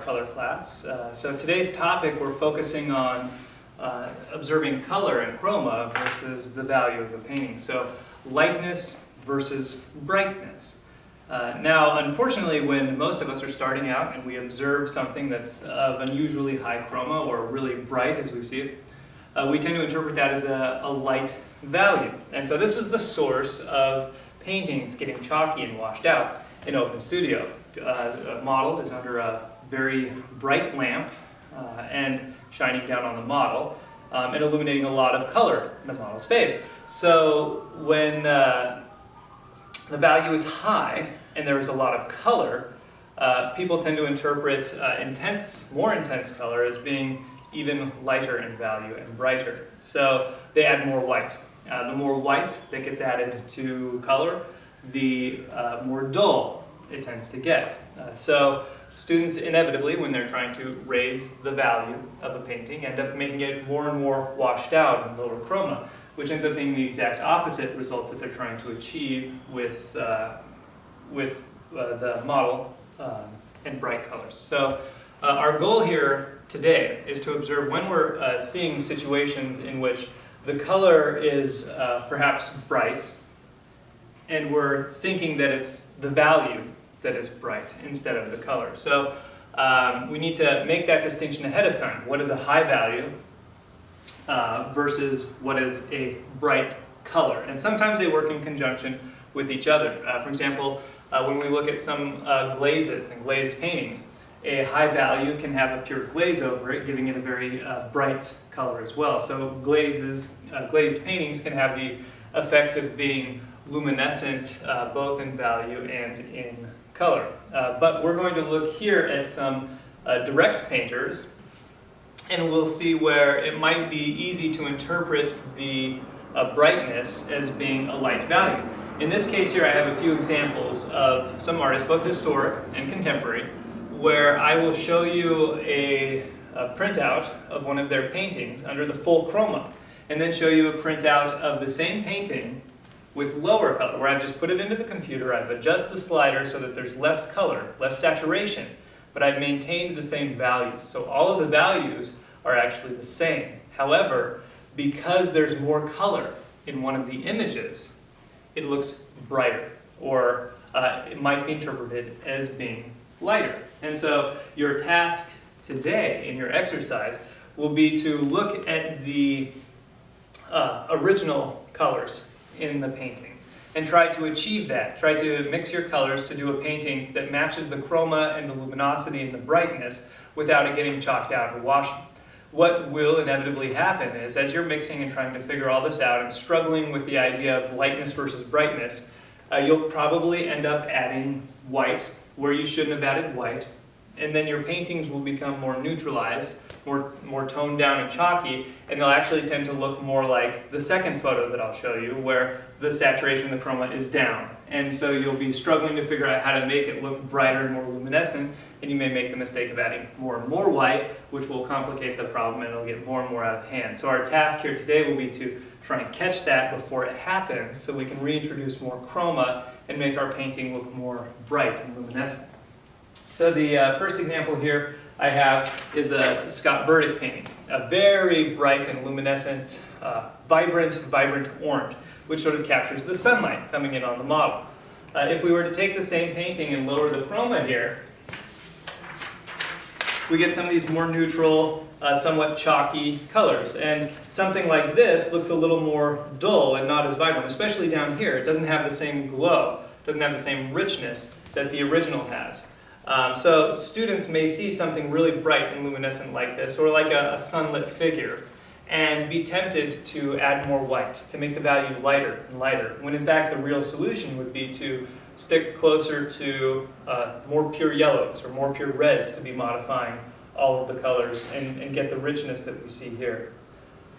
color class. So today's topic, we're focusing on observing color and chroma versus the value of a painting. So lightness versus brightness. Now, unfortunately, when most of us are starting out and we observe something that's of unusually high chroma or really bright as we see it, we tend to interpret that as a light value. And so this is the source of paintings getting chalky and washed out in open studio. A model is under a very bright lamp and shining down on the model and illuminating a lot of color in the model's face. So when the value is high and there is a lot of color, people tend to interpret more intense color as being even lighter in value and brighter. So they add more white. The more white that gets added to color, the more dull it tends to get. So students inevitably, when they're trying to raise the value of a painting, end up making it more and more washed out and lower chroma, which ends up being the exact opposite result that they're trying to achieve with the model and bright colors. So our goal here today is to observe when we're seeing situations in which the color is perhaps bright and we're thinking that it's the value that is bright instead of the color. So we need to make that distinction ahead of time. What is a high value versus what is a bright color? And sometimes they work in conjunction with each other. For example, when we look at some glazes and glazed paintings, a high value can have a pure glaze over it, giving it a very bright color as well. So glazed paintings can have the effect of being luminescent both in value and in color. But we're going to look here at some direct painters, and we'll see where it might be easy to interpret the brightness as being a light value. In this case here, I have a few examples of some artists, both historic and contemporary, where I will show you a printout of one of their paintings under the full chroma, and then show you a printout of the same painting with lower color, where I've just put it into the computer, I've adjusted the slider so that there's less color, less saturation, but I've maintained the same values. So all of the values are actually the same. However, because there's more color in one of the images, it looks brighter, or it might be interpreted as being lighter. And so your task today in your exercise will be to look at the original colors in the painting and try to achieve that. Try to mix your colors to do a painting that matches the chroma and the luminosity and the brightness without it getting chalked out or washing. What will inevitably happen is, as you're mixing and trying to figure all this out and struggling with the idea of lightness versus brightness, you'll probably end up adding white where you shouldn't have added white, and then your paintings will become more neutralized, more toned down and chalky, and they'll actually tend to look more like the second photo that I'll show you, where the saturation of the chroma is down. And so you'll be struggling to figure out how to make it look brighter and more luminescent, and you may make the mistake of adding more and more white, which will complicate the problem and it'll get more and more out of hand. So our task here today will be to try and catch that before it happens, so we can reintroduce more chroma and make our painting look more bright and luminescent. So the first example here I have is a Scott Burdick painting, a very bright and luminescent, vibrant orange, which sort of captures the sunlight coming in on the model. If we were to take the same painting and lower the chroma here, we get some of these more neutral, somewhat chalky colors. And something like this looks a little more dull and not as vibrant, especially down here. It doesn't have the same glow, doesn't have the same richness that the original has. So students may see something really bright and luminescent like this, or like a sunlit figure, and be tempted to add more white, to make the value lighter and lighter, when in fact the real solution would be to stick closer to more pure yellows or more pure reds to be modifying all of the colors and get the richness that we see here.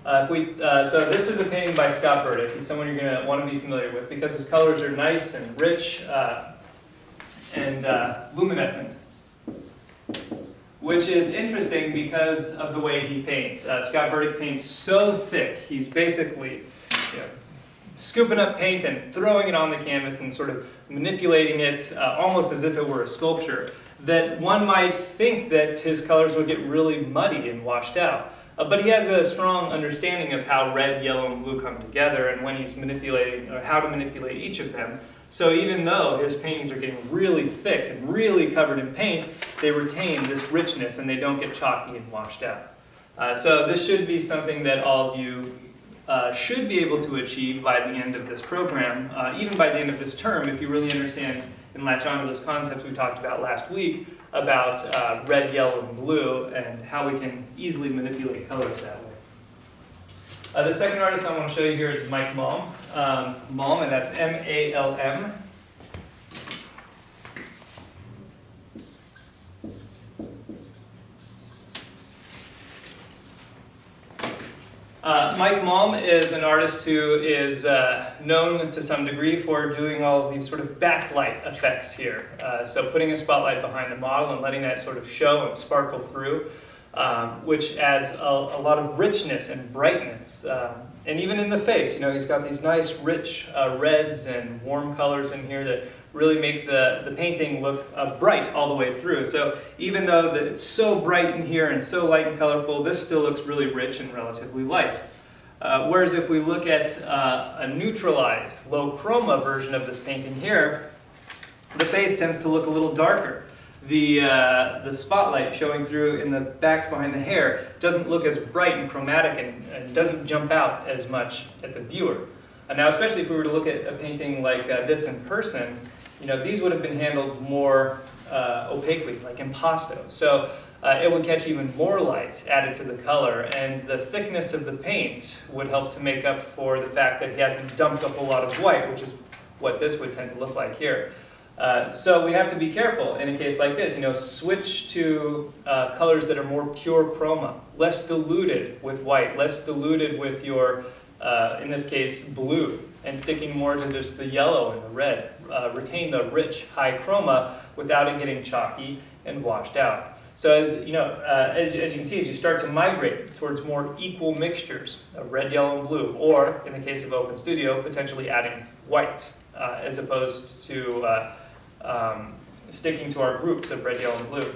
So this is a painting by Scott Burdick. He's someone you're going to want to be familiar with because his colors are nice and rich and luminescent, which is interesting because of the way he paints. Scott Burdick paints so thick, he's basically scooping up paint and throwing it on the canvas and sort of manipulating it almost as if it were a sculpture. that one might think that his colors would get really muddy and washed out. But he has a strong understanding of how red, yellow, and blue come together and when he's manipulating, or how to manipulate each of them. So even though his paintings are getting really thick and really covered in paint, they retain this richness and they don't get chalky and washed out. So this should be something that all of you should be able to achieve by the end of this program, even by the end of this term, if you really understand and latch on to those concepts we talked about last week about red, yellow, and blue, and how we can easily manipulate colors that way. The second artist I want to show you here is Mike Malm. Malm, and that's M-A-L-M. Mike Malm is an artist who is known to some degree for doing all of these sort of backlight effects here. So putting a spotlight behind the model and letting that sort of show and sparkle through, which adds a lot of richness and brightness. And even in the face, you know, he's got these nice rich reds and warm colors in here that really make the painting look bright all the way through. So even though it's so bright in here and so light and colorful, this still looks really rich and relatively light. Whereas if we look at a neutralized, low chroma version of this painting here, the face tends to look a little darker. The spotlight showing through in the backs behind the hair doesn't look as bright and chromatic and doesn't jump out as much at the viewer. Now, especially if we were to look at a painting like this in person, you know, these would have been handled more opaquely, like impasto. So it would catch even more light added to the color, and the thickness of the paint would help to make up for the fact that he hasn't dumped up a lot of white, which is what this would tend to look like here. So we have to be careful in a case like this. You know, switch to colors that are more pure chroma, less diluted with white, less diluted with your, in this case, blue, and sticking more to just the yellow and the red. Retain the rich, high chroma without it getting chalky and washed out. So as you know, as you can see, as you start to migrate towards more equal mixtures of red, yellow, and blue, or in the case of Open Studio, potentially adding white, as opposed to sticking to our groups of red, yellow, and blue,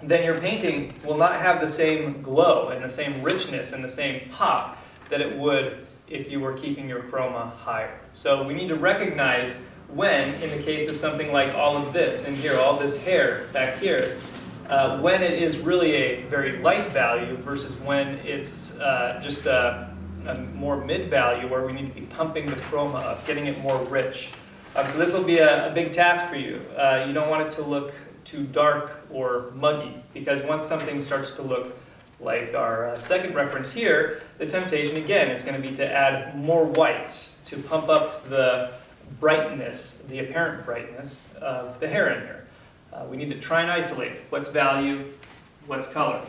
then your painting will not have the same glow and the same richness and the same pop that it would if you were keeping your chroma higher. So we need to recognize when, in the case of something like all of this in here, all this hair back here, when it is really a very light value versus when it's just a more mid value where we need to be pumping the chroma up, getting it more rich. So this will be a big task for you. You don't want it to look too dark or muggy, because once something starts to look like our second reference here, the temptation again is going to be to add more whites to pump up the brightness, the apparent brightness of the hair in here. We need to try and isolate what's value, what's color.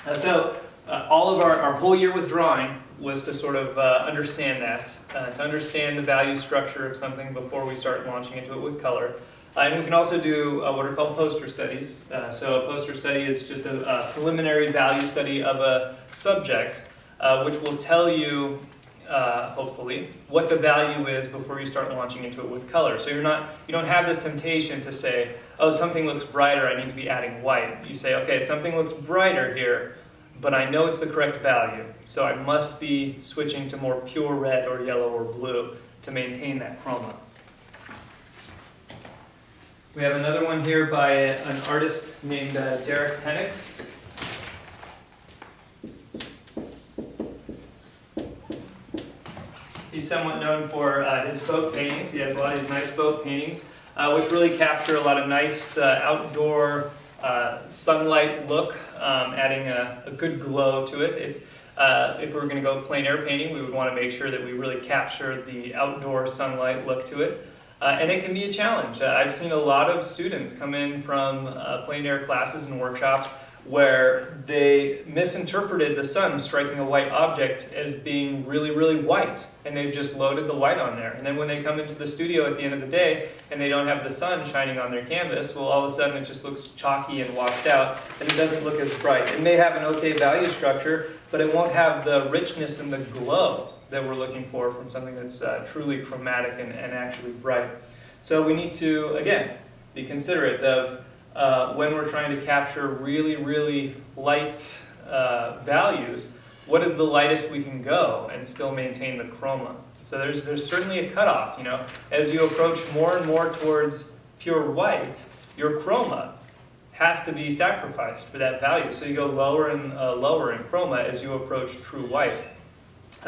All of our whole year with drawing was to sort of understand that, to understand the value structure of something before we start launching into it with color. And we can also do what are called poster studies. So a poster study is just a preliminary value study of a subject, which will tell you, hopefully, what the value is before you start launching into it with color. So you don't have this temptation to say, oh, something looks brighter, I need to be adding white. You say, okay, something looks brighter here, but I know it's the correct value, so I must be switching to more pure red or yellow or blue to maintain that chroma. We have another one here by an artist named Derek Penix. He's somewhat known for his boat paintings. He has a lot of these nice boat paintings, which really capture a lot of nice outdoor sunlight look, adding a good glow to it. If we were going to go plein air painting, we would want to make sure that we really capture the outdoor sunlight look to it. And it can be a challenge. I've seen a lot of students come in from plein air classes and workshops where they misinterpreted the sun striking a white object as being really, really white, and they've just loaded the white on there. And then when they come into the studio at the end of the day and they don't have the sun shining on their canvas, well, all of a sudden it just looks chalky and washed out, and it doesn't look as bright. It may have an okay value structure, but it won't have the richness and the glow that we're looking for from something that's truly chromatic and actually bright. So we need to, again, be considerate of when we're trying to capture really, really light values, what is the lightest we can go and still maintain the chroma? So there's certainly a cutoff, you know. As you approach more and more towards pure white, your chroma has to be sacrificed for that value. So you go lower and lower in chroma as you approach true white.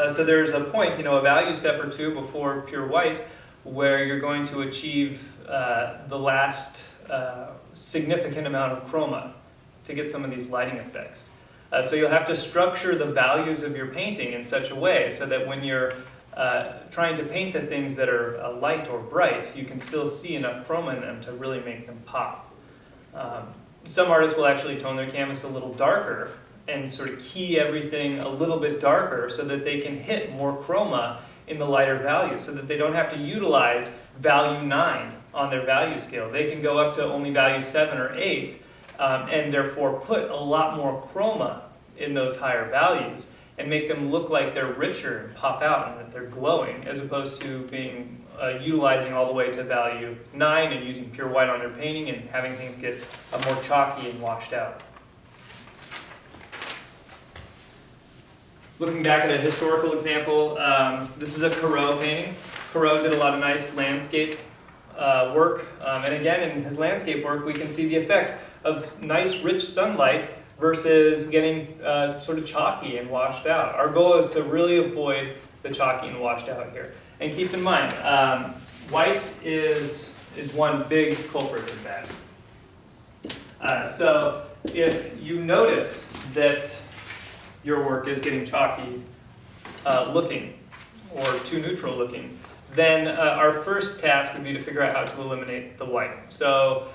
So there's a point, you know, a value step or two before pure white where you're going to achieve the last significant amount of chroma to get some of these lighting effects. So you'll have to structure the values of your painting in such a way so that when you're trying to paint the things that are light or bright, you can still see enough chroma in them to really make them pop. Some artists will actually tone their canvas a little darker and sort of key everything a little bit darker so that they can hit more chroma in the lighter values, so that they don't have to utilize value 9 on their value scale. They can go up to only value 7 or 8 and therefore put a lot more chroma in those higher values and make them look like they're richer and pop out and that they're glowing, as opposed to being utilizing all the way to value 9 and using pure white on their painting and having things get more chalky and washed out. Looking back at a historical example, this is a Corot painting. Corot did a lot of nice landscape work, and again, in his landscape work, we can see the effect of nice, rich sunlight versus getting sort of chalky and washed out. Our goal is to really avoid the chalky and washed out here. And keep in mind, white is one big culprit in that. So if you notice that your work is getting chalky looking or too neutral looking, then our first task would be to figure out how to eliminate the white. So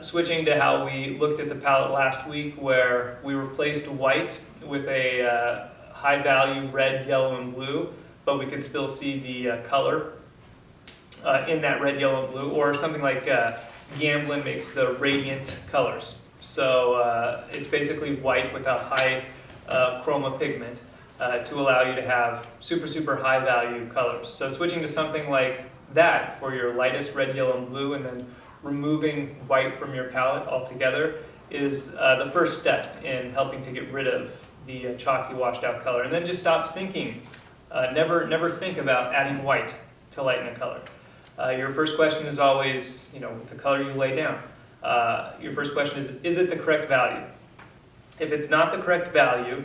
switching to how we looked at the palette last week, where we replaced white with a high value red, yellow, and blue, but we could still see the color in that red, yellow, and blue, or something like Gamblin makes the radiant colors. So it's basically white without high chroma pigment to allow you to have super, super high value colors. So switching to something like that for your lightest red, yellow, and blue, and then removing white from your palette altogether is the first step in helping to get rid of the chalky washed out color. And then just stop thinking. Never think about adding white to lighten a color. Your first question is always, you know, the color you lay down. Your first question is it the correct value? If it's not the correct value,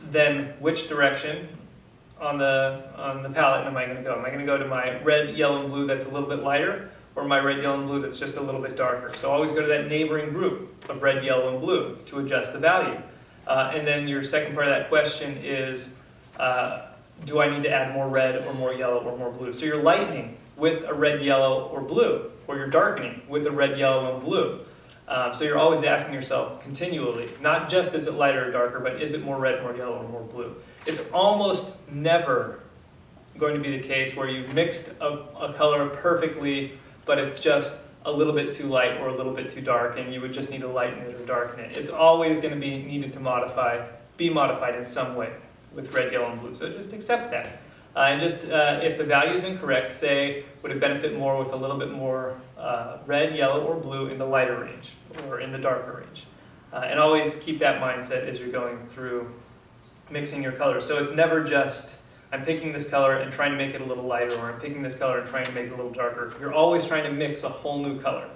then which direction on the palette am I going to go? Am I going to go to my red, yellow, and blue that's a little bit lighter, or my red, yellow, and blue that's just a little bit darker? So always go to that neighboring group of red, yellow, and blue to adjust the value. And then your second part of that question is, do I need to add more red or more yellow or more blue? So you're lightening with a red, yellow, or blue, or you're darkening with a red, yellow, and blue. So you're always asking yourself continually, not just is it lighter or darker, but is it more red, more yellow, or more blue? It's almost never going to be the case where you've mixed a color perfectly, but it's just a little bit too light or a little bit too dark, and you would just need to lighten it or darken it. It's always going to be needed to be modified in some way with red, yellow, and blue. So just accept that. And just if the value is incorrect, say, would it benefit more with a little bit more red, yellow, or blue in the lighter range or in the darker range? And always keep that mindset as you're going through mixing your colors. So it's never just, I'm picking this color and trying to make it a little lighter, or I'm picking this color and trying to make it a little darker. You're always trying to mix a whole new color.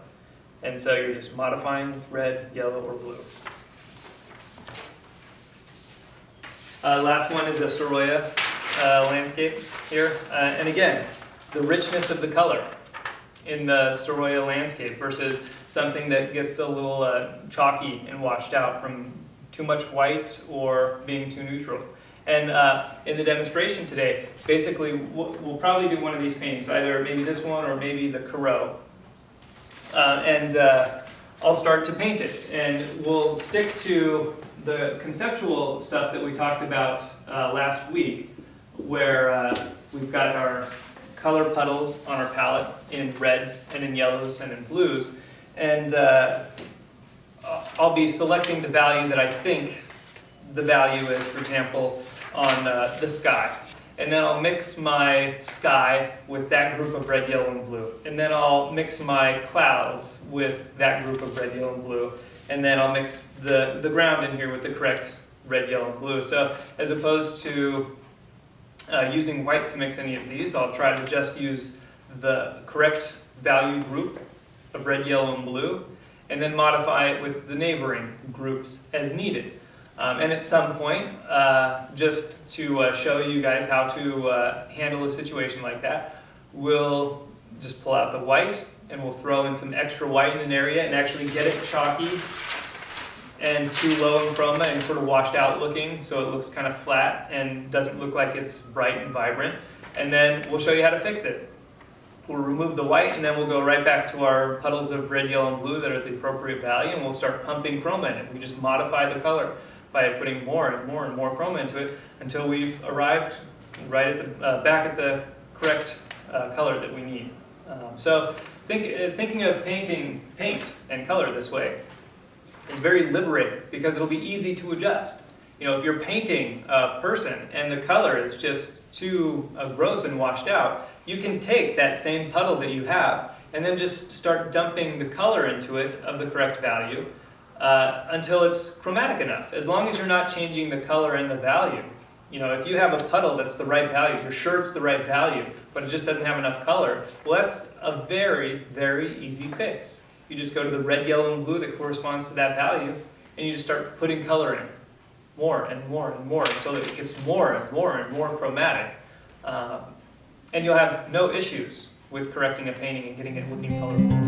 And so you're just modifying with red, yellow, or blue. Last one is a Sorolla landscape here. And again, the richness of the color in the Sorolla landscape versus something that gets a little chalky and washed out from too much white or being too neutral. And in the demonstration today, basically we'll probably do one of these paintings, either maybe this one or maybe the Corot. And I'll start to paint it. And we'll stick to the conceptual stuff that we talked about last week, where we've got our color puddles on our palette in reds and in yellows and in blues. And I'll be selecting the value that I think the value is, for example, on the sky. and then I'll mix my sky with that group of red, yellow, and blue. And then I'll mix my clouds with that group of red, yellow, and blue. And then I'll mix the ground in here with the correct red, yellow, and blue. So as opposed to using white to mix any of these, I'll try to just use the correct value group of red, yellow, and blue, and then modify it with the neighboring groups as needed. And at some point, just to show you guys how to handle a situation like that, we'll just pull out the white and we'll throw in some extra white in an area and actually get it chalky and too low in chroma and sort of washed out looking, so it looks kind of flat and doesn't look like it's bright and vibrant. And then we'll show you how to fix it. We'll remove the white and then we'll go right back to our puddles of red, yellow, and blue that are the appropriate value, and we'll start pumping chroma in it. We just modify the color by putting more and more and more chroma into it until we've arrived right at the back at the correct color that we need. So thinking of paint and color this way is very liberating because it'll be easy to adjust. You know, if you're painting a person and the color is just too gross and washed out, you can take that same puddle that you have and then just start dumping the color into it of the correct value until it's chromatic enough. As long as you're not changing the color and the value. You know, if you have a puddle that's the right value, you're sure it's the right value, but it just doesn't have enough color, well, that's a very, very easy fix. You just go to the red, yellow, and blue that corresponds to that value, and you just start putting color in. More and more and more until it gets more and more and more chromatic. And you'll have no issues with correcting a painting and getting it looking colorful.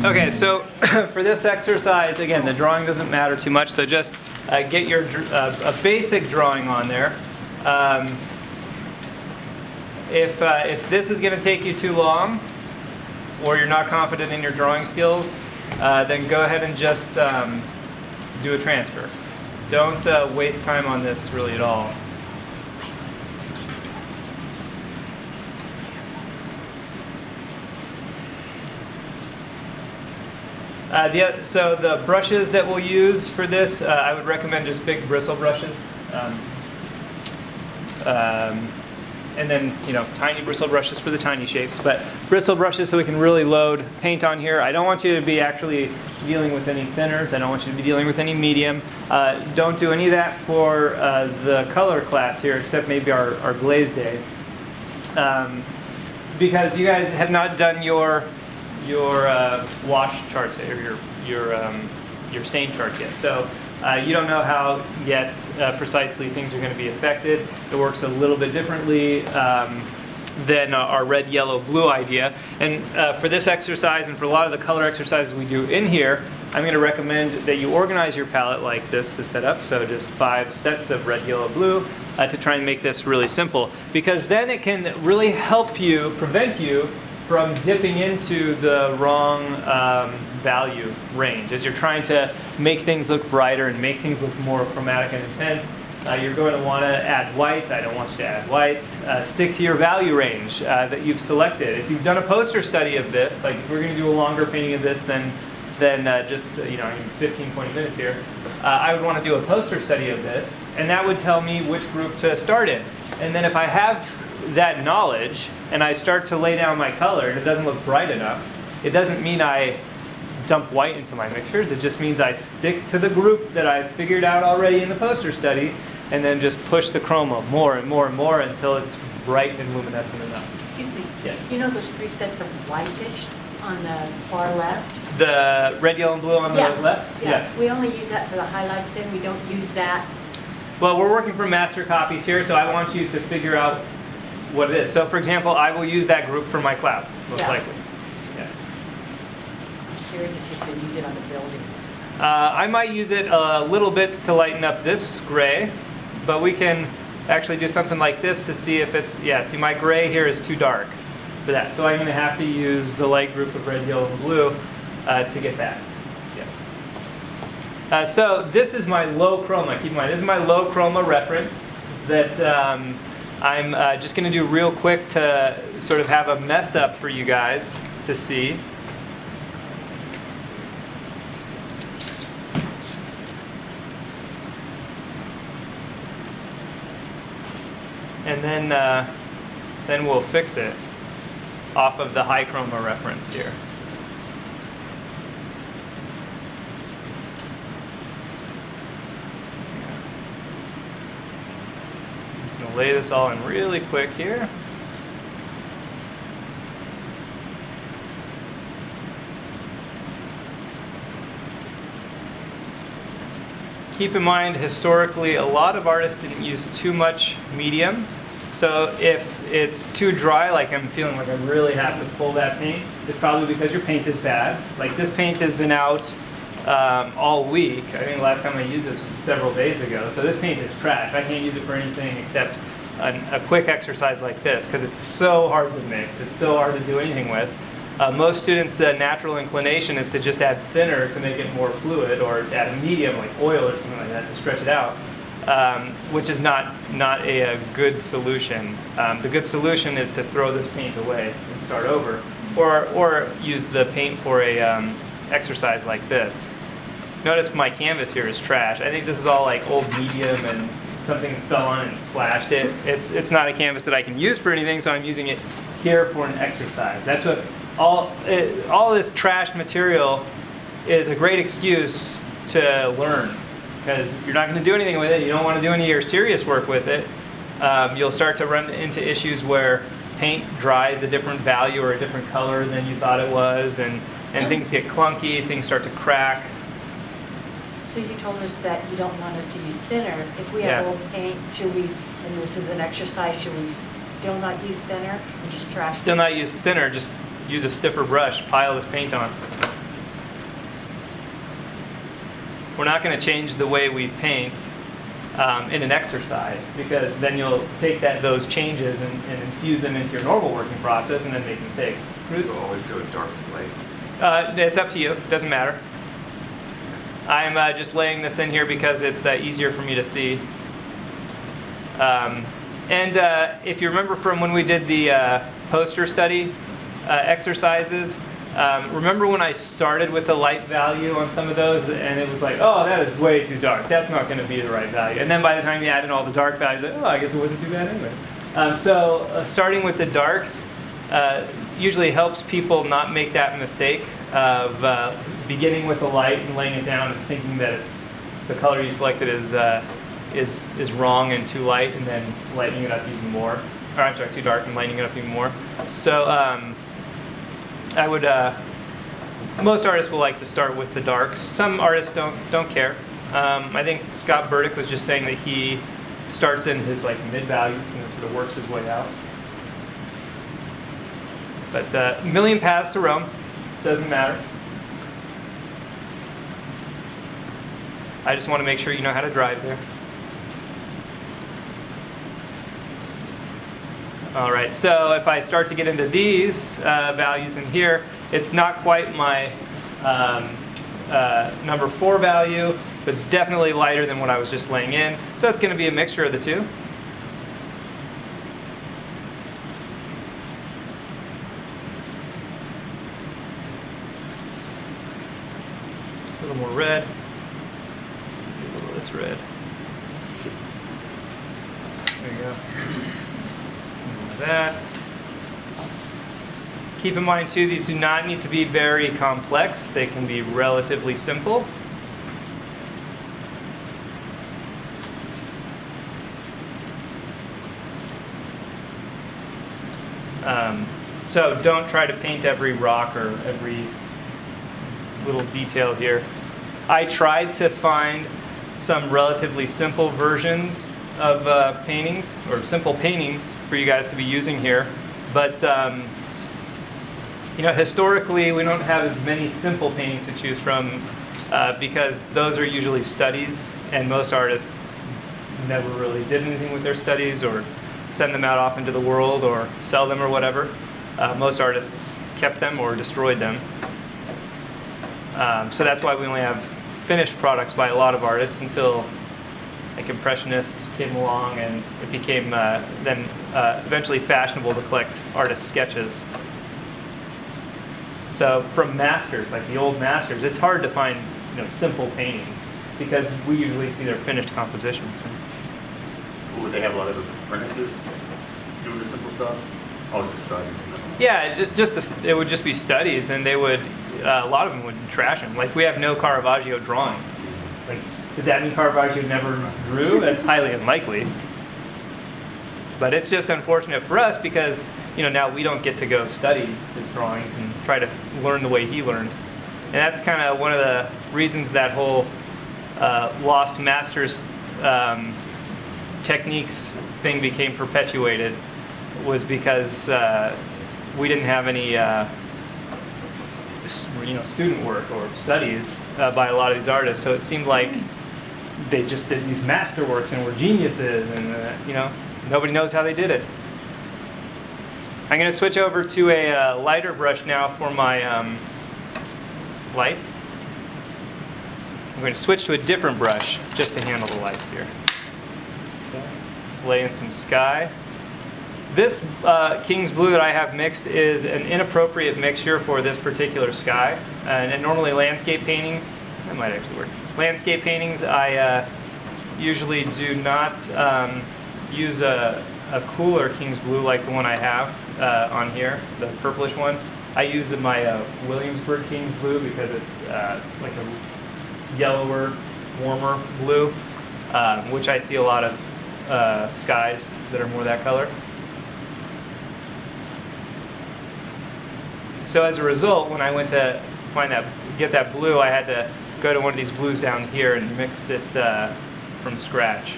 Okay, so for this exercise, again, the drawing doesn't matter too much, so just get your a basic drawing on there. If this is going to take you too long, or you're not confident in your drawing skills, then go ahead and just do a transfer. Don't waste time on this really at all. So the brushes that we'll use for this, I would recommend just big bristle brushes. And then, you know, tiny bristle brushes for the tiny shapes, but bristle brushes so we can really load paint on here. I don't want you to be actually dealing with any thinners. I don't want you to be dealing with any medium. Don't do any of that for the color class here, except maybe our glaze day. Because you guys have not done your wash charts or your stain charts yet. So you don't know how yet precisely things are going to be affected. It works a little bit differently than our red, yellow, blue idea. And for this exercise and for a lot of the color exercises we do in here, I'm going to recommend that you organize your palette like this is set up. So just 5 sets of red, yellow, blue to try and make this really simple. Because then it can really help you, prevent you from dipping into the wrong value range. As you're trying to make things look brighter and make things look more chromatic and intense, you're going to want to add whites. I don't want you to add whites. Stick to your value range that you've selected. If you've done a poster study of this, like if we're going to do a longer painting of this than just 15, 20 minutes here, I would want to do a poster study of this, and that would tell me which group to start in. And then if I have that knowledge and I start to lay down my color and it doesn't look bright enough, it doesn't mean I dump white into my mixtures. It just means I stick to the group that I figured out already in the poster study and then just push the chroma more and more and more until it's bright and luminescent enough. Excuse me. Yes. You know those 3 sets of whitish on the far left? The red, yellow, and blue on the left? Yeah. We only use that for the highlights then. We don't use that. Well, we're working from master copies here, so I want you to figure out what it is. So for example, I will use that group for my clouds, most likely. Yeah. I'm curious to see if they use it on the building. I might use it a little bit to lighten up this gray, but we can actually do something like this to see if it's, see my gray here is too dark for that. So I'm going to have to use the light group of red, yellow, and blue to get that. Yeah. So this is my low chroma. Keep in mind, this is my low chroma reference. that I'm just going to do real quick to sort of have a mess up for you guys to see. And then we'll fix it off of the high chroma reference here. I'm going to lay this all in really quick here. Keep in mind, historically, a lot of artists didn't use too much medium. So if it's too dry, like I'm feeling like I really have to pull that paint, it's probably because your paint is bad. Like this paint has been out all week. I think the last time I used this was several days ago. So this paint is trash. I can't use it for anything except a quick exercise like this because it's so hard to mix. It's so hard to do anything with. Most students' natural inclination is to just add thinner to make it more fluid, or to add a medium like oil or something like that to stretch it out, which is not a good solution. The good solution is to throw this paint away and start over, or use the paint for a exercise like this. Notice my canvas here is trash. I think this is all like old medium and something fell on it and splashed it. It's not a canvas that I can use for anything, so I'm using it here for an exercise. That's what all this trash material is a great excuse to learn, because you're not going to do anything with it. You don't want to do any of your serious work with it. You'll start to run into issues where paint dries a different value or a different color than you thought it was, and things get clunky, things start to crack. So you told us that you don't want us to use thinner. If we have old paint, should we, and this is an exercise, should we still not use thinner and just try? Still not use thinner, just use a stiffer brush, pile this paint on. We're not going to change the way we paint in an exercise, because then you'll take those changes and infuse them into your normal working process and then make mistakes. So always go dark to light? It's up to you. It doesn't matter. I'm just laying this in here because it's easier for me to see. If you remember from when we did the poster study exercises, remember when I started with the light value on some of those, and it was like, oh, that is way too dark. That's not going to be the right value. And then by the time you add in all the dark values, like, oh, I guess it wasn't too bad anyway. Starting with the darks usually helps people not make that mistake of beginning with the light and laying it down and thinking that the color you selected is wrong and too light, and then lightening it up even more. Or I'm sorry, too dark and lightening it up even more. So I would, most artists will like to start with the darks. Some artists don't care. I think Scott Burdick was just saying that he starts in his like mid values and then sort of works his way out. But a million paths to Rome, doesn't matter. I just want to make sure you know how to drive there. All right, so if I start to get into these values in here, it's not quite my number 4 value, but it's definitely lighter than what I was just laying in. So it's going to be a mixture of the two. A little more red, a little of this red. There you go. That. Keep in mind too, these do not need to be very complex. They can be relatively simple. So don't try to paint every rock or every little detail here. I tried to find some relatively simple versions of paintings, or simple paintings for you guys to be using here, but historically we don't have as many simple paintings to choose from because those are usually studies, and most artists never really did anything with their studies or send them out off into the world or sell them or whatever. Most artists kept them or destroyed them. So that's why we only have finished products by a lot of artists until like Impressionists came along, and it became then eventually fashionable to collect artist sketches. So from masters, like the old masters, it's hard to find simple paintings because we usually see their finished compositions. Would they have a lot of apprentices doing the simple stuff? Oh, it's just studies. No. Yeah, it would just be studies, and they would a lot of them would trash them. Like we have no Caravaggio drawings. Like, does that mean Caravaggio never drew? That's highly unlikely. But it's just unfortunate for us because now we don't get to go study his drawings and try to learn the way he learned. And that's kind of one of the reasons that whole lost masters techniques thing became perpetuated, was because we didn't have any student work or studies by a lot of these artists. So it seemed like they just did these masterworks and were geniuses, and nobody knows how they did it. I'm going to switch over to a lighter brush now for my lights. I'm going to switch to a different brush just to handle the lights here. Okay. Let's lay in some sky. This King's Blue that I have mixed is an inappropriate mixture for this particular sky. And normally landscape paintings, that might actually work. Landscape paintings, I usually do not use a cooler King's Blue like the one I have on here, the purplish one. I use my Williamsburg King's Blue because it's like a yellower, warmer blue, which I see a lot of skies that are more that color. So as a result, when I went to get that blue, I had to go to one of these blues down here and mix it from scratch.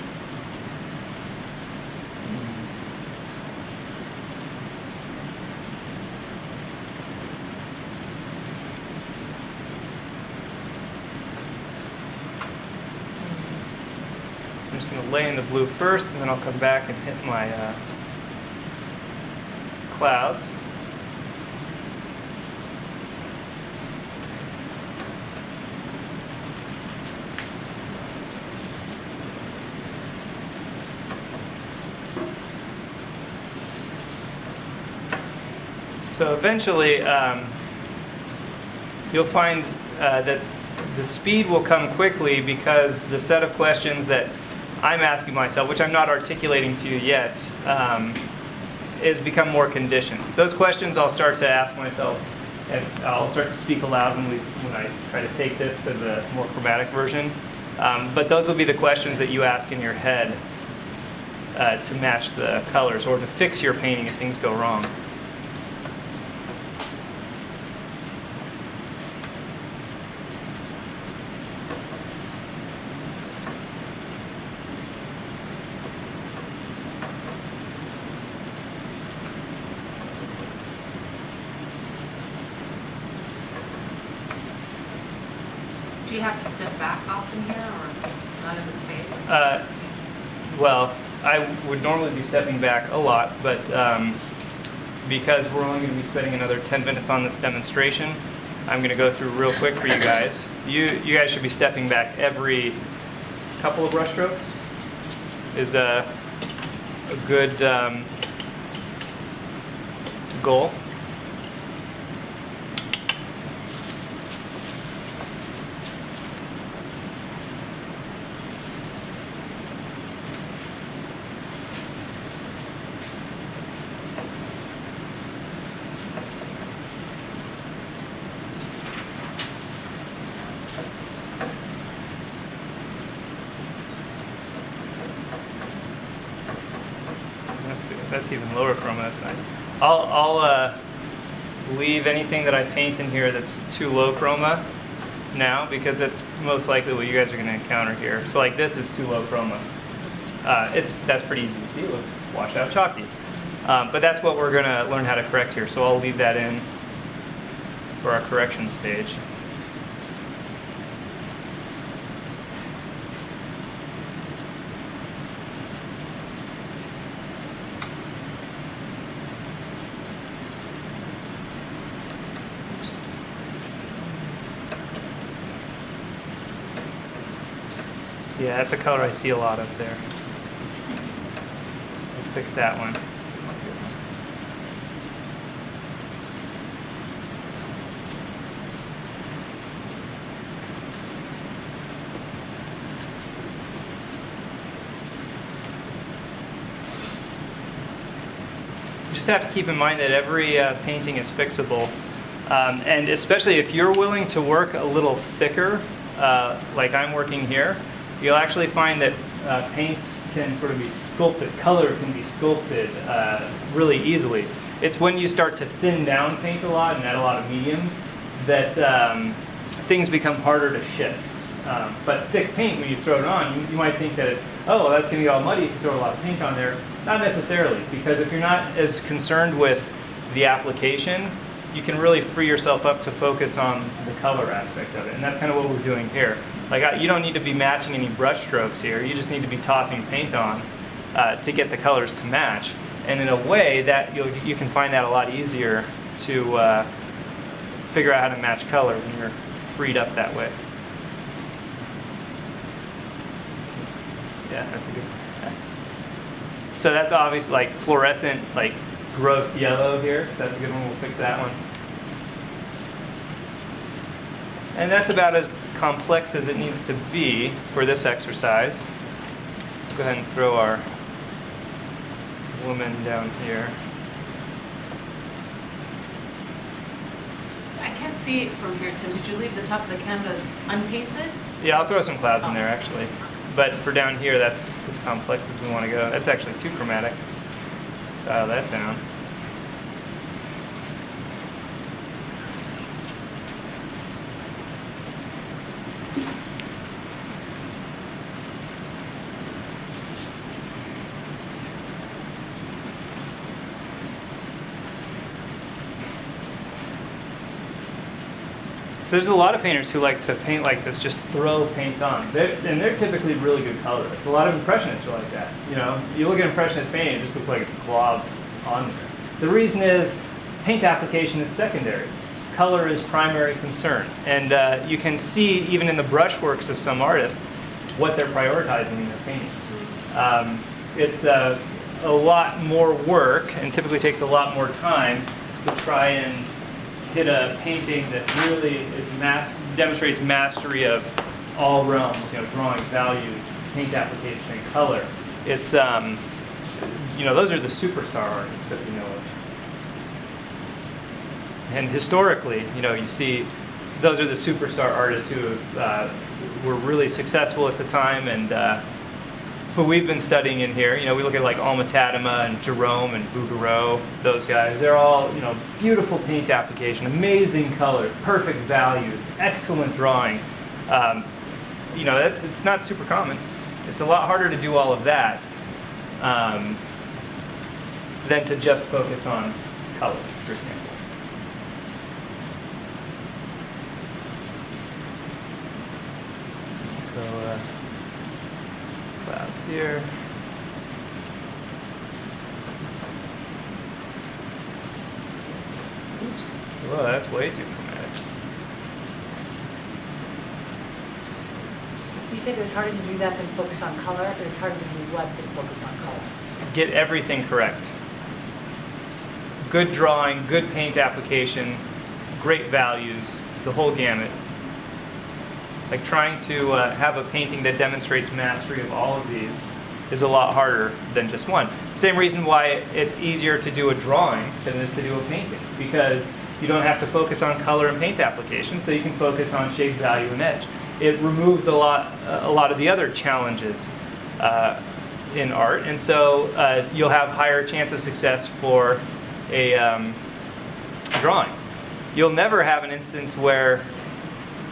I'm just going to lay in the blue first, and then I'll come back and hit my clouds. So eventually, you'll find that the speed will come quickly because the set of questions that I'm asking myself, which I'm not articulating to you yet, is become more conditioned. Those questions I'll start to ask myself, and I'll start to speak aloud when I try to take this to the more chromatic version. But those will be the questions that you ask in your head to match the colors or to fix your painting if things go wrong. Do you have to step back often here or not in the space? Well, I would normally be stepping back a lot, but because we're only going to be spending another 10 minutes on this demonstration, I'm going to go through real quick for you guys. You guys should be stepping back every couple of brush strokes is a good goal. That's even lower chroma, that's nice. I'll leave anything that I paint in here that's too low chroma now because it's most likely what you guys are going to encounter here. So like this is too low chroma. That's pretty easy to see. It looks washed out chalky. But that's what we're going to learn how to correct here. So I'll leave that in for our correction stage. Yeah, that's a color I see a lot of there. We'll fix that one. You just have to keep in mind that every painting is fixable. And especially if you're willing to work a little thicker, like I'm working here, you'll actually find that paints can sort of be sculpted, color can be sculpted really easily. It's when you start to thin down paint a lot and add a lot of mediums that things become harder to shift. But thick paint, when you throw it on, you might think that, oh, that's going to get all muddy if you throw a lot of paint on there. Not necessarily, because if you're not as concerned with the application, you can really free yourself up to focus on the color aspect of it. And that's kind of what we're doing here. Like, you don't need to be matching any brush strokes here. You just need to be tossing paint on to get the colors to match. And in a way, that you can find that a lot easier to figure out how to match color when you're freed up that way. Yeah, that's a good one. So that's obviously like fluorescent, like gross yellow here. So that's a good one. We'll fix that one. And that's about as complex as it needs to be for this exercise. Go ahead and throw our woman down here. I can't see it from here, Tim. Did you leave the top of the canvas unpainted? Yeah, I'll throw some clouds in there actually. But for down here, that's as complex as we want to go. That's actually too chromatic. Let's dial that down. So there's a lot of painters who like to paint like this, just throw paint on. And they're typically really good colorists. A lot of Impressionists are like that. You know, you look at Impressionist painting, it just looks like it's globbed on there. The reason is paint application is secondary. Color is primary concern. And you can see even in the brushworks of some artists what they're prioritizing in their paintings. It's a lot more work and typically takes a lot more time to try and hit a painting that really is demonstrates mastery of all realms, you know, drawing, values, paint application, and color. It's, you know, those are the superstar artists that we know of. And historically, you know, you see those are the superstar artists who were really successful at the time and who we've been studying in here. You know, we look at like Alma Tadema and Jerome and Bouguereau, those guys. They're all, you know, beautiful paint application, amazing colors, perfect values, excellent drawing. You know, it's not super common. It's a lot harder to do all of that than to just focus on color, for example. So, clouds here. Oops. Whoa, that's way too dramatic. You said it was harder to do that than focus on color. It was harder to do what than focus on color? Get everything correct. Good drawing, good paint application, great values, the whole gamut. Like trying to have a painting that demonstrates mastery of all of these is a lot harder than just one. Same reason why it's easier to do a drawing than it is to do a painting, because you don't have to focus on color and paint application, so you can focus on shape, value, and edge. It removes a lot of the other challenges in art, and so you'll have higher chance of success for a drawing. You'll never have an instance where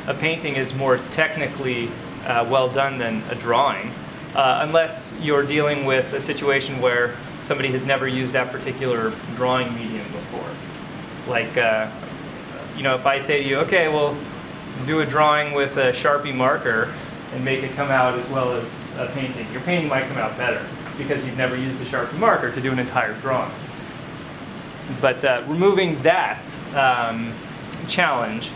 a painting is more technically well done than a drawing, unless you're dealing with a situation where somebody has never used that particular drawing medium before. Like, you know, if I say to you, okay, well, do a drawing with a Sharpie marker and make it come out as well as a painting, your painting might come out better because you've never used a Sharpie marker to do an entire drawing. But removing that challenge,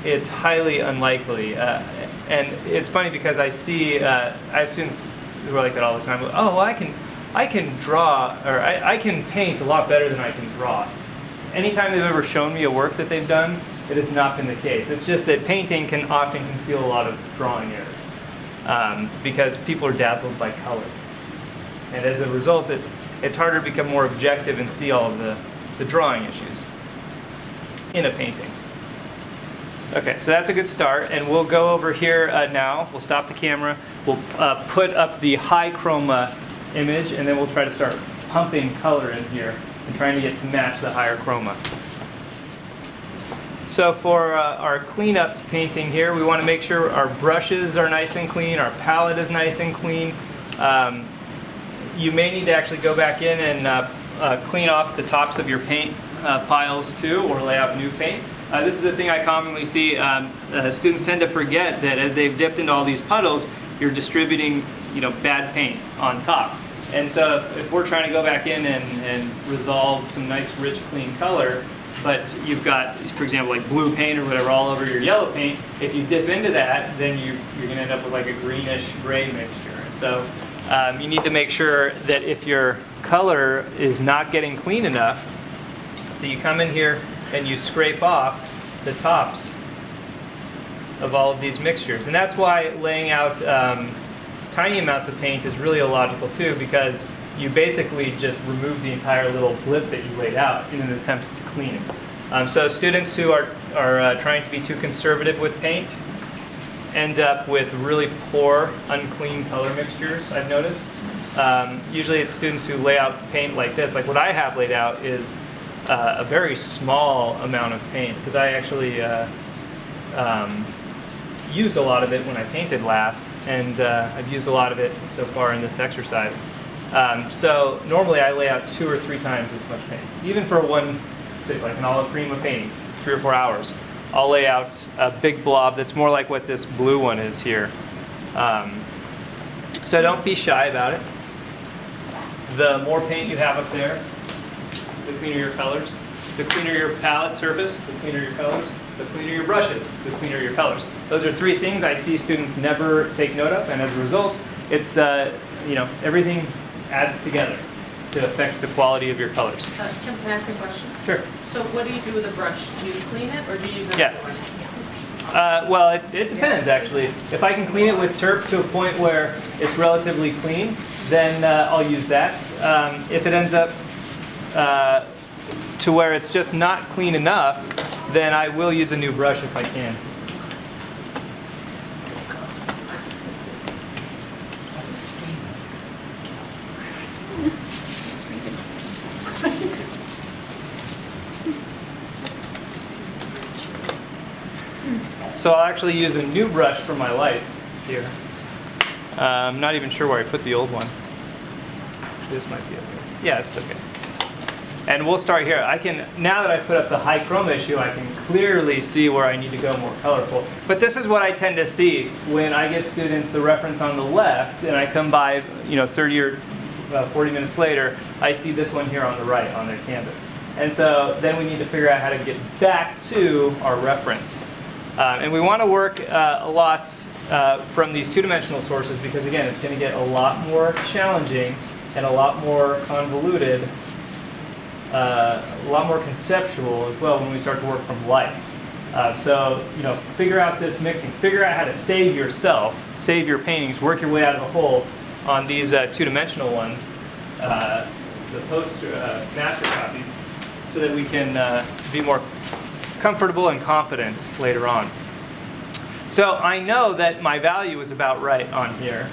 it's highly unlikely. And it's funny because I have students who are like that all the time. Oh, well, I can draw, or I can paint a lot better than I can draw. Anytime they've ever shown me a work that they've done, it has not been the case. It's just that painting can often conceal a lot of drawing errors because people are dazzled by color. And as a result, it's harder to become more objective and see all of the drawing issues in a painting. Okay, so that's a good start, and we'll go over here now. We'll stop the camera. We'll put up the high chroma image, and then we'll try to start pumping color in here and trying to get to match the higher chroma. So for our cleanup painting here, we want to make sure our brushes are nice and clean, our palette is nice and clean. You may need to actually go back in and clean off the tops of your paint piles too, or lay out new paint. This is a thing I commonly see. Students tend to forget that as they've dipped into all these puddles, you're distributing, bad paint on top. And so if we're trying to go back in and resolve some nice, rich, clean color, but you've got, for example, like blue paint or whatever all over your yellow paint, if you dip into that, then you're going to end up with like a greenish gray mixture. And so you need to make sure that if your color is not getting clean enough, that you come in here and you scrape off the tops of all of these mixtures. And that's why laying out tiny amounts of paint is really illogical too, because you basically just remove the entire little blip that you laid out in an attempt to clean it. So students who are trying to be too conservative with paint end up with really poor, unclean color mixtures, I've noticed. Usually it's students who lay out paint like this. Like what I have laid out is a very small amount of paint, because I actually used a lot of it when I painted last, and I've used a lot of it so far in this exercise. So normally I lay out 2 or 3 times this much paint. Even for one, say like an olive cream of painting, 3 or 4 hours, I'll lay out a big blob that's more like what this blue one is here. So don't be shy about it. The more paint you have up there, the cleaner your colors. The cleaner your palette surface, the cleaner your colors. The cleaner your brushes, the cleaner your colors. Those are 3 things I see students never take note of, and as a result, it's everything adds together to affect the quality of your colors. Tim, can I ask you a question? Sure. So what do you do with a brush? Do you clean it or do you use it? Yeah. Well, it depends actually. If I can clean it with turp to a point where it's relatively clean, then I'll use that. If it ends up to where it's just not clean enough, then I will use a new brush if I can. So I'll actually use a new brush for my lights here. I'm not even sure where I put the old one. This might be okay. Yeah, it's okay. And we'll start here. Now that I've put up the high chroma issue, I can clearly see where I need to go more colorful. But this is what I tend to see when I give students the reference on the left, and I come by, 30 or 40 minutes later, I see this one here on the right on their canvas. And so then we need to figure out how to get back to our reference. And we want to work a lot from these 2-dimensional sources because, again, it's going to get a lot more challenging and a lot more convoluted, a lot more conceptual as well when we start to work from light. So, figure out this mixing. Figure out how to save yourself, save your paintings, work your way out of the hole on these 2-dimensional ones, the master copies, so that we can be more comfortable and confident later on. So I know that my value is about right on here,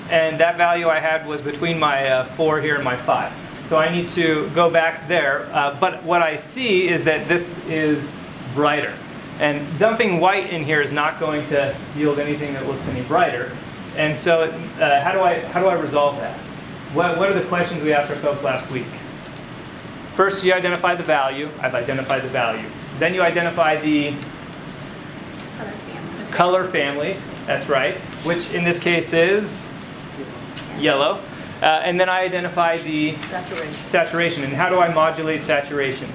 and that value I had was between my 4 here and my 5. So I need to go back there, but what I see is that this is brighter. And dumping white in here is not going to yield anything that looks any brighter. And so how do I resolve that? What are the questions we asked ourselves last week? First, you identify the value. I've identified the value. Then you identify the color family. That's right, which in this case is yellow. And then I identify the saturation. And how do I modulate saturation?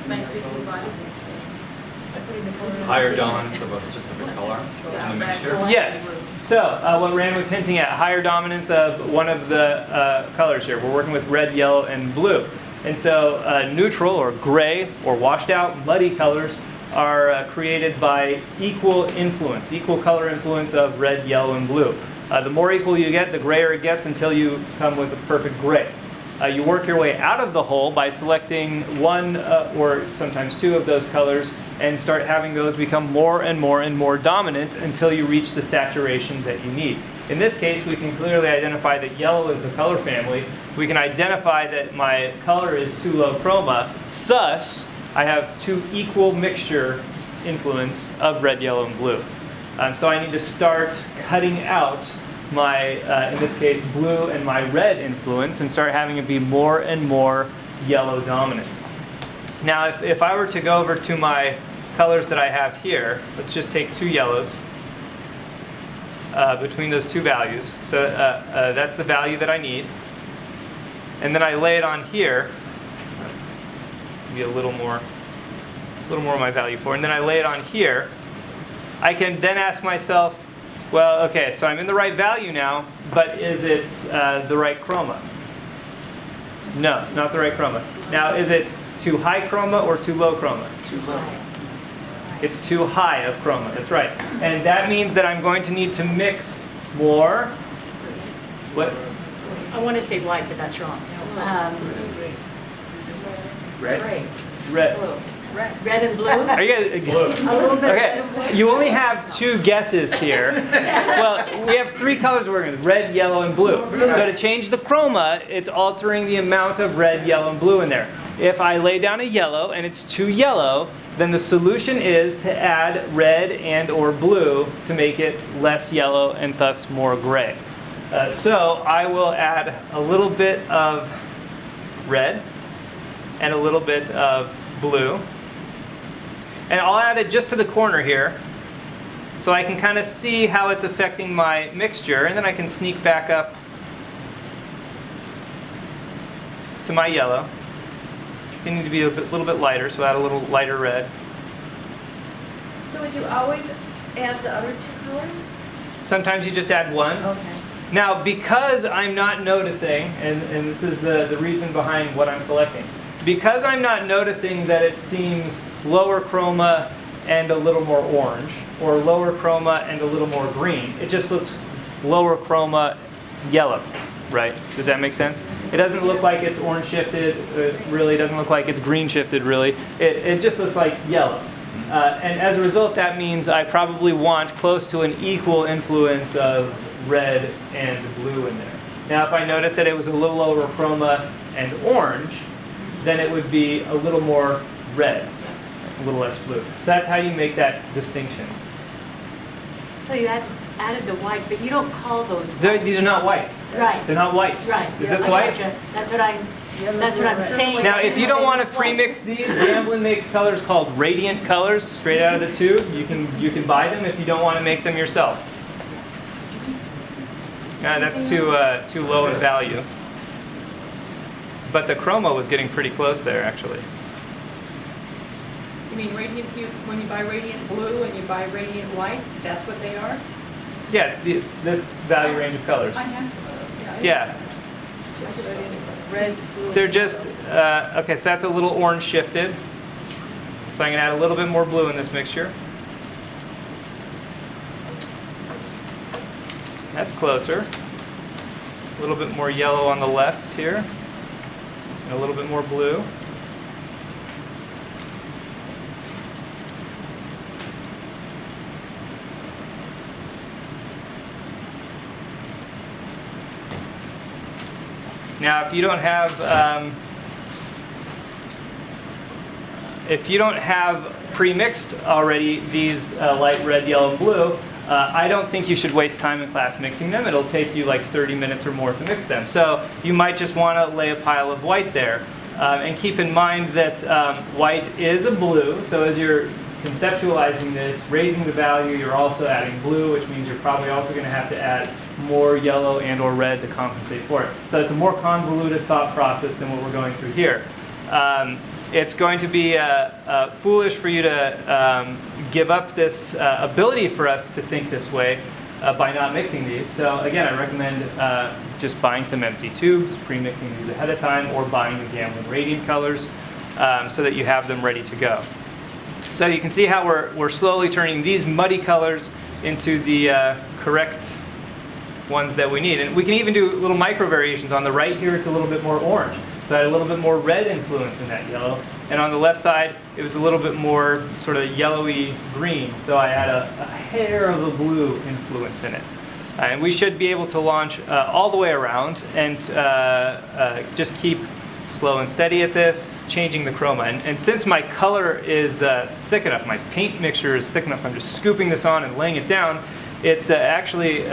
By increasing body? Higher dominance of a specific color in the mixture. Yes. So what Rand was hinting at, higher dominance of one of the colors here. We're working with red, yellow, and blue. And so neutral or gray or washed out muddy colors are created by equal influence, equal color influence of red, yellow, and blue. The more equal you get, the grayer it gets until you come with a perfect gray. You work your way out of the hole by selecting one or sometimes two of those colors and start having those become more and more and more dominant until you reach the saturation that you need. In this case, we can clearly identify that yellow is the color family. We can identify that my color is too low chroma. Thus, I have too equal mixture influence of red, yellow, and blue. So I need to start cutting out my, in this case, blue and my red influence and start having it be more and more yellow dominant. Now, if I were to go over to my colors that I have here, let's just take two yellows between those two values. So that's the value that I need. And then I lay it on here, maybe a little more of my value for, and then I lay it on here. I can then ask myself, well, okay, so I'm in the right value now, but is it the right chroma? No, it's not the right chroma. Now, is it too high chroma or too low chroma? Too low. It's too high of chroma, that's right. And that means that I'm going to need to mix more. What? I want to say white, but that's wrong. Red? Red. Red and blue? Are you guys, A little bit red okay, and blue? you only have two guesses here. Well, we have three colors we're working with, red, yellow, and blue. So to change the chroma, it's altering the amount of red, yellow, and blue in there. If I lay down a yellow and it's too yellow, then the solution is to add red and or blue to make it less yellow and thus more gray. So I will add a little bit of red and a little bit of blue. And I'll add it just to the corner here so I can kind of see how it's affecting my mixture, and then I can sneak back up to my yellow. It's going to need to be a little bit lighter, so add a little lighter red. So would you always add the other two colors? Sometimes you just add one. Okay. Now, because I'm not noticing, and this is the reason behind what I'm selecting, because I'm not noticing that it seems lower chroma and a little more orange, or lower chroma and a little more green, it just looks lower chroma yellow, right? Does that make sense? It doesn't look like it's orange shifted, it really doesn't look like it's green shifted, really. It just looks like yellow. And as a result, that means I probably want close to an equal influence of red and blue in there. Now, if I notice that it was a little lower chroma and orange, then it would be a little more red, a little less blue. So that's how you make that distinction. So you added the whites, but you don't call those whites. These are not whites. Right. They're not whites. Right. Is this I white? gotcha. That's what I'm saying. Now, if you don't want to pre-mix these, Gamblin makes colors called radiant colors straight out of the tube. You can buy them if you don't want to make them yourself. That's too low in value. But the chroma was getting pretty close there, actually. You mean radiant, when you buy radiant blue and you buy radiant white, that's what they are? Yeah, it's this value range of colors. I have some of those, Yeah. Red, blue. They're just, okay, so that's a little orange shifted. So I'm going to add a little bit more blue in this mixture. That's closer. A little bit more yellow on the left here. And a little bit more blue. Now, if you don't have pre-mixed already these light red, yellow, and blue, I don't think you should waste time in class mixing them. It'll take you like 30 minutes or more to mix them. So you might just want to lay a pile of white there. And keep in mind that white is a blue, so as you're conceptualizing this, raising the value, you're also adding blue, which means you're probably also going to have to add more yellow and or red to compensate for it. So it's a more convoluted thought process than what we're going through here. it's going to be foolish for you to give up this ability for us to think this way by not mixing these. So again, I recommend just buying some empty tubes, pre-mixing these ahead of time, or buying the Gamblin Radiant colors so that you have them ready to go. So you can see how we're slowly turning these muddy colors into the correct ones that we need. And we can even do little micro variations. On the right here, it's a little bit more orange. So I had a little bit more red influence in that yellow. And on the left side, it was a little bit more sort of yellowy green. So I had a hair of a blue influence in it. And we should be able to launch all the way around and just keep slow and steady at this, changing the chroma. And since my color is thick enough, my paint mixture is thick enough, I'm just scooping this on and laying it down, it's actually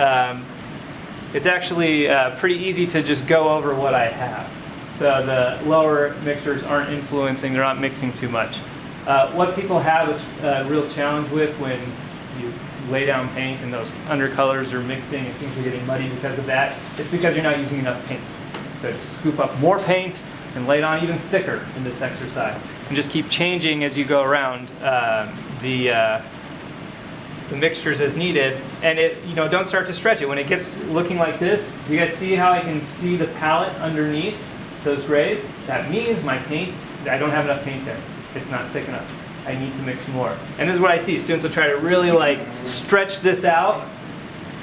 pretty easy to just go over what I have. So the lower mixtures aren't influencing, they're not mixing too much. What people have a real challenge with when you lay down paint and those undercolors are mixing and things are getting muddy because of that, it's because you're not using enough paint. So just scoop up more paint and lay it on even thicker in this exercise. And just keep changing as you go around the mixtures as needed. And don't start to stretch it. When it gets looking like this, you guys see how I can see the palette underneath those grays? That means my paint, I don't have enough paint there. It's not thick enough. I need to mix more. And this is what I see. Students will try to really stretch this out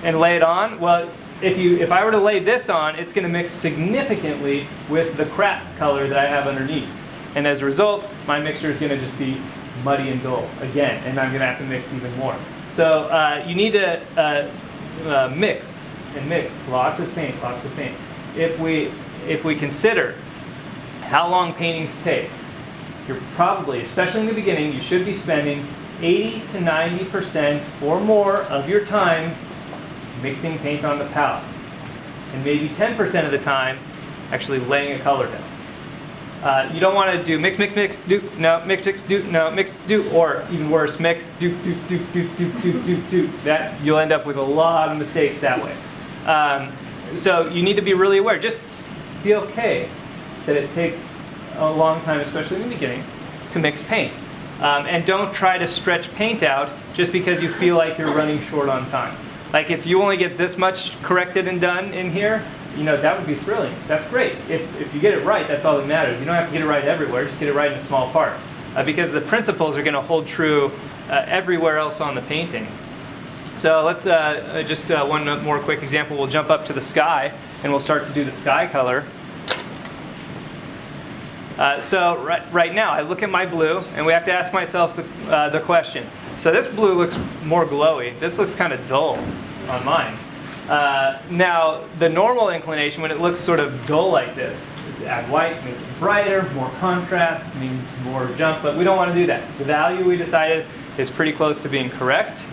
and lay it on. Well, if I were to lay this on, it's going to mix significantly with the crap color that I have underneath. And as a result, my mixture is going to just be muddy and dull again, and I'm going to have to mix even more. So you need to mix and mix, lots of paint, lots of paint. If we consider how long paintings take, you're probably, especially in the beginning, you should be spending 80 to 90% or more of your time mixing paint on the palette, and maybe 10% of the time actually laying a color down. You don't want to do mix, mix, mix, do, no, mix, mix, do, no, mix, do, or even worse, mix, do, do, do, do, do, do, do, do. That, you'll end up with a lot of mistakes that way. So you need to be really aware. Just be okay that it takes a long time, especially in the beginning, to mix paints. And don't try to stretch paint out just because you feel like you're running short on time. Like if you only get this much corrected and done in here, that would be thrilling. That's great. If you get it right, that's all that matters. You don't have to get it right everywhere, just get it right in a small part. Because the principles are going to hold true everywhere else on the painting. So let's just one more quick example. We'll jump up to the sky and we'll start to do the sky color. So right now, I look at my blue, and we have to ask myself the question. So this blue looks more glowy. This looks kind of dull on mine. Now, the normal inclination, when it looks sort of dull like this, is to add white, make it brighter, more contrast, means more jump, but we don't want to do that. The value we decided is pretty close to being correct.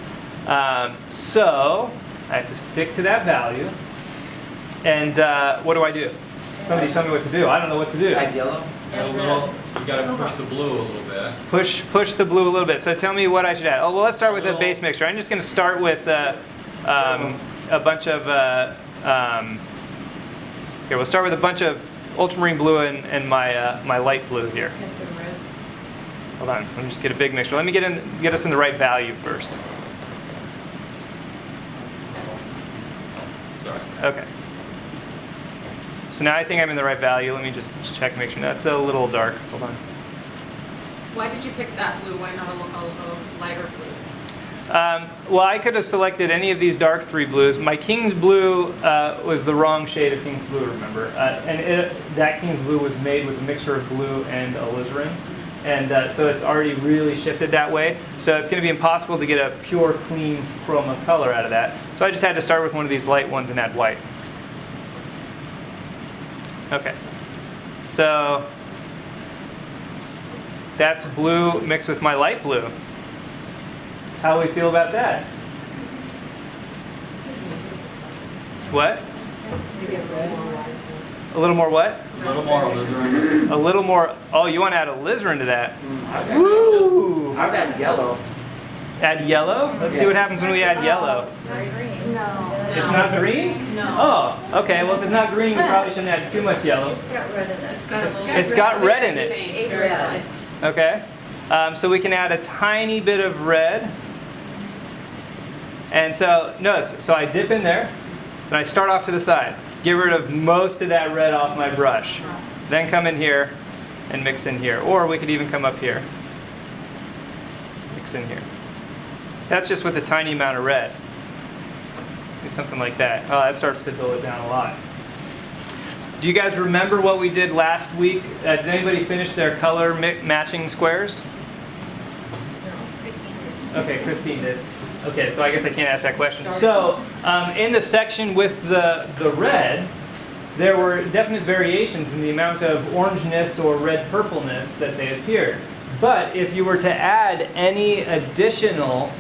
So I have to stick to that value. And what do I do? Somebody tell me what to do. I don't know what to do. Add yellow. You gotta push the blue a little bit. Push the blue a little bit. So tell me what I should add. Oh, well, let's start with the base mixture. I'm just going to start with a bunch of. Here, we'll start with a bunch of ultramarine blue and my light blue here. And some red. Hold on. Let me just get a big mixture. Let me get us in the right value first. Sorry. Okay. So now I think I'm in the right value. Let me just check, make sure. That's a little dark. Hold on. Why did you pick that blue? Why not a lighter blue? Well, I could have selected any of these dark 3 blues. My King's Blue was the wrong shade of King's Blue, remember. That King's Blue was made with a mixture of blue and alizarin. And so it's already really shifted that way. So it's going to be impossible to get a pure, clean chroma color out of that. So I just had to start with one of these light ones and add white. Okay, so that's blue mixed with my light blue. How do we feel about that? What? A little more what? A little more alizarin. A little more. Oh, you want to add alizarin to that? Woo! I'd add yellow. Add yellow? Let's see what happens when we add yellow. No. It's not green? No. Oh, okay. Well, if it's not green, you probably shouldn't add too much yellow. It's got red in it. It's got red in it. Faint, very Red. faint. Okay. So we can add a tiny bit of red. And so, notice, so I dip in there, and I start off to the side. Get rid of most of that red off my brush. Then come in here and mix in here. Or we could even come up here. Mix in here. So that's just with a tiny amount of red. Do something like that. Oh, that starts to dull it down a lot. Do you guys remember what we did last week? Did anybody finish their color matching squares? Christine. Okay, Christine did. Okay, so I guess I can't ask that question. So, in the section with the reds, there were definite variations in the amount of orangeness or red purpleness that they appeared. But if you were to add any additional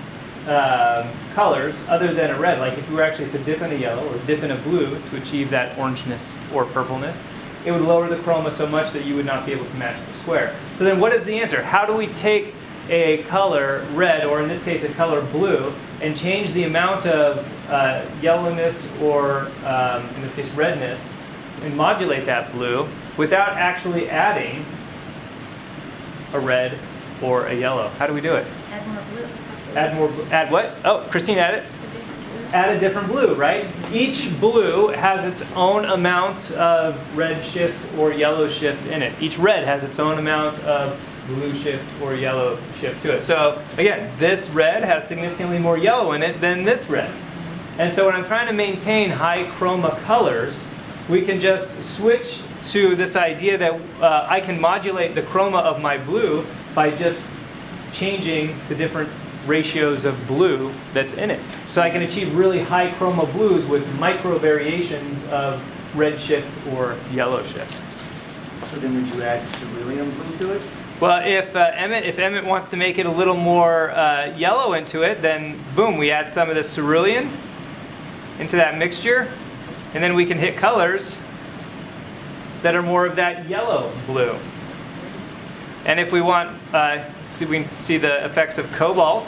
colors other than a red, like if you were actually to dip in a yellow or dip in a blue to achieve that orangeness or purpleness, it would lower the chroma so much that you would not be able to match the square. So then what is the answer? How do we take a color red, or in this case a color blue, and change the amount of yellowness or in this case redness, and modulate that blue without actually adding a red or a yellow? How do we do it? Add more blue. Add what? Oh, Christine, add it. Add a different blue, right? Each blue has its own amount of red shift or yellow shift in it. Each red has its own amount of blue shift or yellow shift to it. So again, this red has significantly more yellow in it than this red. And so when I'm trying to maintain high chroma colors, we can just switch to this idea that I can modulate the chroma of my blue by just changing the different ratios of blue that's in it. So I can achieve really high chroma blues with micro variations of red shift or yellow shift. So then would you add cerulean blue to it? Well, if Emmett wants to make it a little more yellow into it, then boom, we add some of the cerulean into that mixture, and then we can hit colors that are more of that yellow blue. And if we want, we can see the effects of cobalt.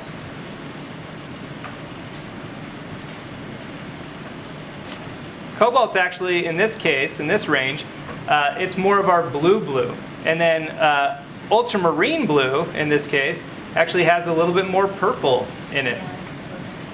Cobalt's actually, in this case, in this range, it's more of our blue. And then ultramarine blue, in this case, actually has a little bit more purple in it.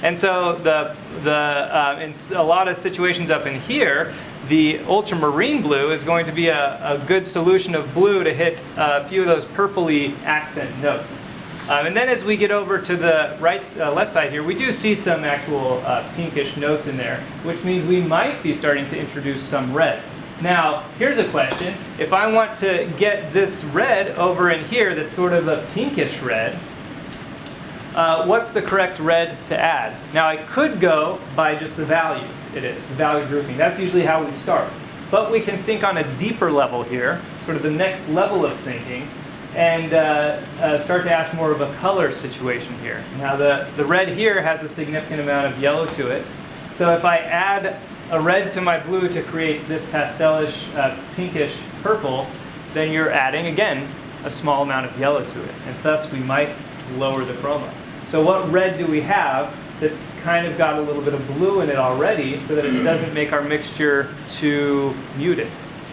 And so in a lot of situations up in here, the ultramarine blue is going to be a good solution of blue to hit a few of those purpley accent notes. And then as we get over to the left side here, we do see some actual pinkish notes in there, which means we might be starting to introduce some reds. Now, here's a question. If I want to get this red over in here that's sort of a pinkish red, what's the correct red to add? Now, I could go by just the value it is, the value grouping. That's usually how we start. But we can think on a deeper level here, sort of the next level of thinking, and start to ask more of a color situation here. Now, the red here has a significant amount of yellow to it. So if I add a red to my blue to create this pastelish, pinkish purple, then you're adding, again, a small amount of yellow to it. And thus, we might lower the chroma. So what red do we have that's kind of got a little bit of blue in it already so that it doesn't make our mixture too muted?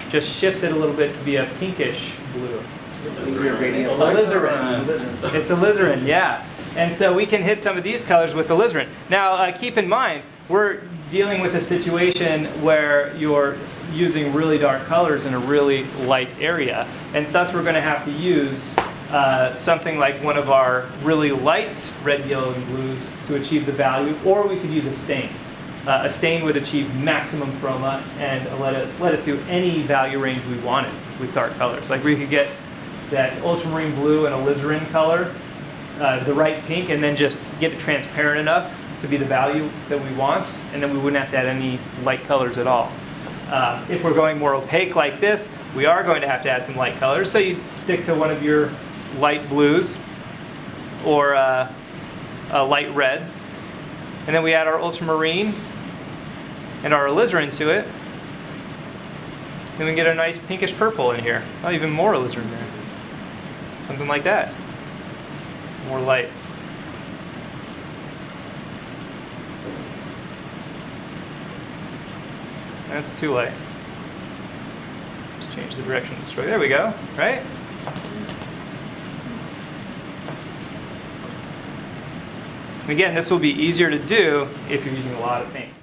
Just shifts it a little bit to be a pinkish blue. Alizarin. It's alizarin, yeah. And so we can hit some of these colors with alizarin. Now, keep in mind, we're dealing with a situation where you're using really dark colors in a really light area. And thus, we're going to have to use something like one of our really light red, yellow, and blues to achieve the value, or we could use a stain. A stain would achieve maximum chroma and let us do any value range we wanted with dark colors. Like we could get that ultramarine blue and alizarin color, the right pink, and then just get it transparent enough to be the value that we want, and then we wouldn't have to add any light colors at all. If we're going more opaque like this, we are going to have to add some light colors, so you stick to one of your light blues or light reds, and then we add our ultramarine and our alizarin to it, and we get a nice pinkish purple in here. Oh, even more alizarin there. Something like that. More light. That's too light. Just change the direction of the stroke. There we go, right? Again, this will be easier to do if you're using a lot of paint.